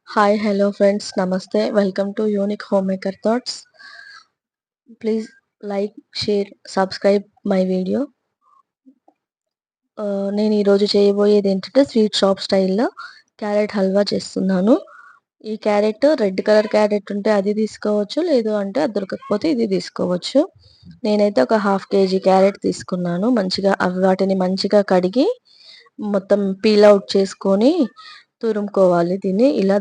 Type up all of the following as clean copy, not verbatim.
Hi, hello friends, namaste. Welcome to Unique Homemaker Thoughts. Please like, share, subscribe my video. నేను ఈరోజు చేయబోయేది ఏంటంటే sweet shop స్టైల్లో carrot halwa చేస్తున్నాను. ఈ క్యారెట్ రెడ్ కలర్ క్యారెట్ ఉంటే అది తీసుకోవచ్చు, లేదు అంటే అది దొరకకపోతే ఇది తీసుకోవచ్చు. నేనైతే ఒక హాఫ్ కేజీ క్యారెట్ తీసుకున్నాను. వాటిని మంచిగా కడిగి మొత్తం పీల్ అవుట్ చేసుకొని తురుముకోవాలి.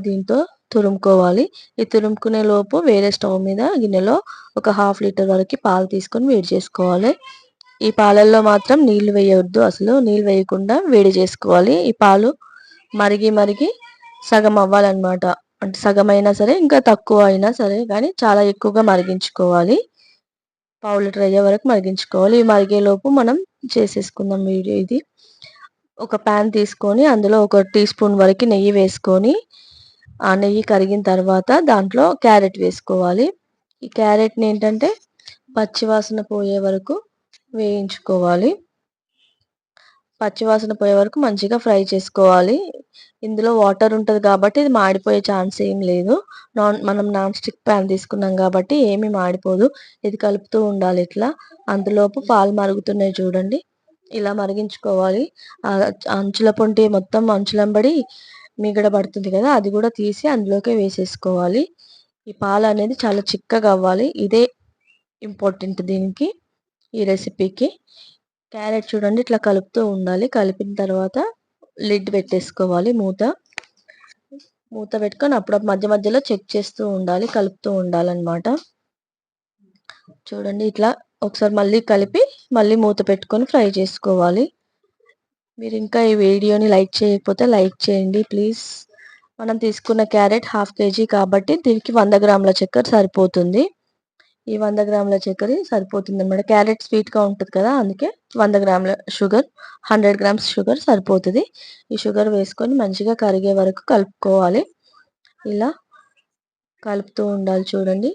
దీంతో తురుముకోవాలి. ఈ తురుముకునే లోపు వేరే స్టవ్ మీద గిన్నెలో ఒక హాఫ్ లీటర్ వరకు పాలు తీసుకొని వేడి చేసుకోవాలి. ఈ పాలల్లో మాత్రం నీళ్లు వేయవద్దు, అసలు నీళ్ళు వేయకుండా వేడి చేసుకోవాలి. ఈ పాలు మరిగి మరిగి సగం అవ్వాలన్నమాట. అంటే సగం అయినా సరే, ఇంకా తక్కువ అయినా సరే, కానీ చాలా ఎక్కువగా మరిగించుకోవాలి. పావు లీటర్ అయ్యే వరకు మరిగించుకోవాలి. ఈ మరిగేలోపు మనం చేసేసుకుందాం వీడియో ఇది. ఒక ప్యాన్ తీసుకొని అందులో ఒక టీ స్పూన్ వరకు నెయ్యి వేసుకొని, ఆ నెయ్యి కరిగిన తర్వాత దాంట్లో క్యారెట్ వేసుకోవాలి. ఈ క్యారెట్ని ఏంటంటే పచ్చివాసన పోయే వరకు వేయించుకోవాలి. పచ్చివాసన పోయే వరకు మంచిగా ఫ్రై చేసుకోవాలి. ఇందులో వాటర్ ఉంటుంది కాబట్టి ఇది మాడిపోయే ఛాన్స్ ఏం లేదు. మనం నాన్ స్టిక్ ప్యాన్ తీసుకున్నాం కాబట్టి ఏమీ మాడిపోదు. ఇది కలుపుతూ ఉండాలి ఇట్లా. అందులోపు పాలు మరుగుతున్నాయి చూడండి, ఇలా మరిగించుకోవాలి. అంచుల పొంటి మొత్తం అంచులంబడి మీగడ పడుతుంది కదా, అది కూడా తీసి అందులోకే వేసేసుకోవాలి. ఈ పాలు అనేది చాలా చిక్కగా అవ్వాలి. ఇదే ఇంపార్టెంట్ దీనికి, ఈ రెసిపీకి. క్యారెట్ చూడండి ఇట్లా కలుపుతూ ఉండాలి. కలిపిన తర్వాత లిడ్ పెట్టేసుకోవాలి. మూత పెట్టుకొని అప్పుడప్పుడు మధ్య మధ్యలో చెక్ చేస్తూ ఉండాలి, కలుపుతూ ఉండాలన్నమాట. చూడండి ఇట్లా ఒకసారి మళ్ళీ కలిపి మళ్ళీ మూత పెట్టుకొని ఫ్రై చేసుకోవాలి. మీరు ఇంకా ఈ వీడియోని లైక్ చేయకపోతే లైక్ చేయండి ప్లీజ్. మనం తీసుకున్న క్యారెట్ హాఫ్ కేజీ కాబట్టి దీనికి 100 గ్రాముల చక్కెర సరిపోతుంది. ఈ 100 గ్రాముల చక్కెర సరిపోతుంది అన్నమాట. క్యారెట్ స్వీట్గా ఉంటుంది కదా, అందుకే 100 గ్రాముల షుగర్, 100 గ్రామ్స్ షుగర్ సరిపోతుంది. ఈ షుగర్ వేసుకొని మంచిగా కరిగే వరకు కలుపుకోవాలి. ఇలా కలుపుతూ ఉండాలి. చూడండి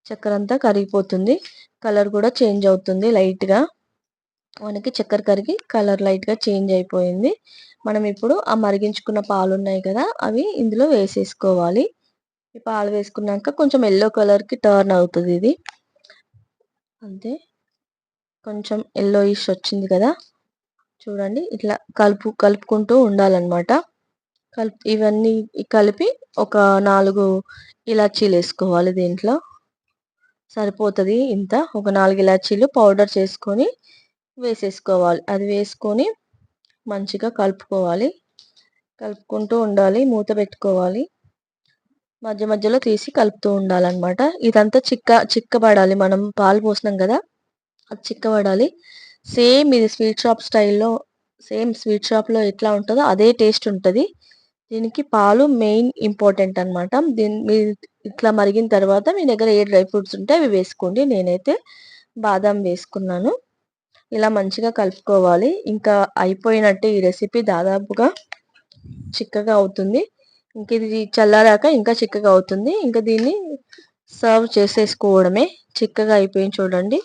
చక్కెర అంతా కరిగిపోతుంది, కలర్ కూడా చేంజ్ అవుతుంది లైట్గా. మనకి చక్కెర కరిగి కలర్ లైట్గా చేంజ్ అయిపోయింది. మనం ఇప్పుడు ఆ మరిగించుకున్న పాలు ఉన్నాయి కదా, అవి ఇందులో వేసేసుకోవాలి. ఈ పాలు వేసుకున్నాక కొంచెం ఎల్లో కలర్కి టర్న్ అవుతుంది ఇది. అంతే, కొంచెం ఎల్లోయిష్ వచ్చింది కదా, చూడండి ఇట్లా కలుపుకుంటూ ఉండాలన్నమాట. ఇవన్నీ కలిపి ఒక 4 ఇలాచీలు వేసుకోవాలి. దీంట్లో సరిపోతుంది ఇంత. ఒక 4 ఇలాచీలు పౌడర్ చేసుకొని వేసేసుకోవాలి. అది వేసుకొని మంచిగా కలుపుకుంటూ ఉండాలి. మూత పెట్టుకోవాలి. మధ్య మధ్యలో తీసి కలుపుతూ ఉండాలన్నమాట. ఇదంతా చిక్కబడాలి. మనం పాలు పోసినాం కదా, అది చిక్కబడాలి. సేమ్ ఇది స్వీట్ షాప్ స్టైల్లో, సేమ్ స్వీట్ షాప్లో ఎట్లా ఉంటుందో అదే టేస్ట్ ఉంటుంది. దీనికి పాలు మెయిన్ ఇంపార్టెంట్ అనమాట. మీరు ఇట్లా మరిగిన తర్వాత మీ దగ్గర ఏ డ్రై ఫ్రూట్స్ ఉంటే అవి వేసుకోండి. నేనైతే బాదం వేసుకున్నాను. ఇలా మంచిగా కలుపుకోవాలి. ఇంకా అయిపోయినట్టే ఈ రెసిపీ. దాదాపుగా చిక్కగా అవుతుంది. ఇంక ఇది చల్లారాక ఇంకా చిక్కగా అవుతుంది. ఇంకా దీన్ని సర్వ్ చేసేసుకోవడమే. చిక్కగా అయిపోయింది చూడండి.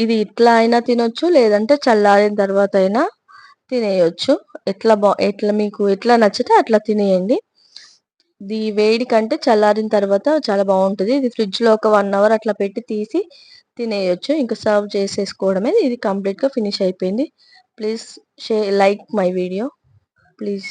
ఇది ఇట్లా అయినా తినొచ్చు, లేదంటే చల్లారిన తర్వాత అయినా తినేయొచ్చు. ఎట్లా మీకు ఎట్లా నచ్చితే అట్లా తినేయండి. ఇది వేడి కంటే చల్లారిన తర్వాత చాలా బాగుంటుంది. ఇది ఫ్రిడ్జ్లో ఒక 1 అవర్ అట్లా పెట్టి తీసి తినేయొచ్చు. ఇంకా సర్వ్ చేసేసుకోవడమే. ఇది కంప్లీట్గా ఫినిష్ అయిపోయింది. Please like my video please.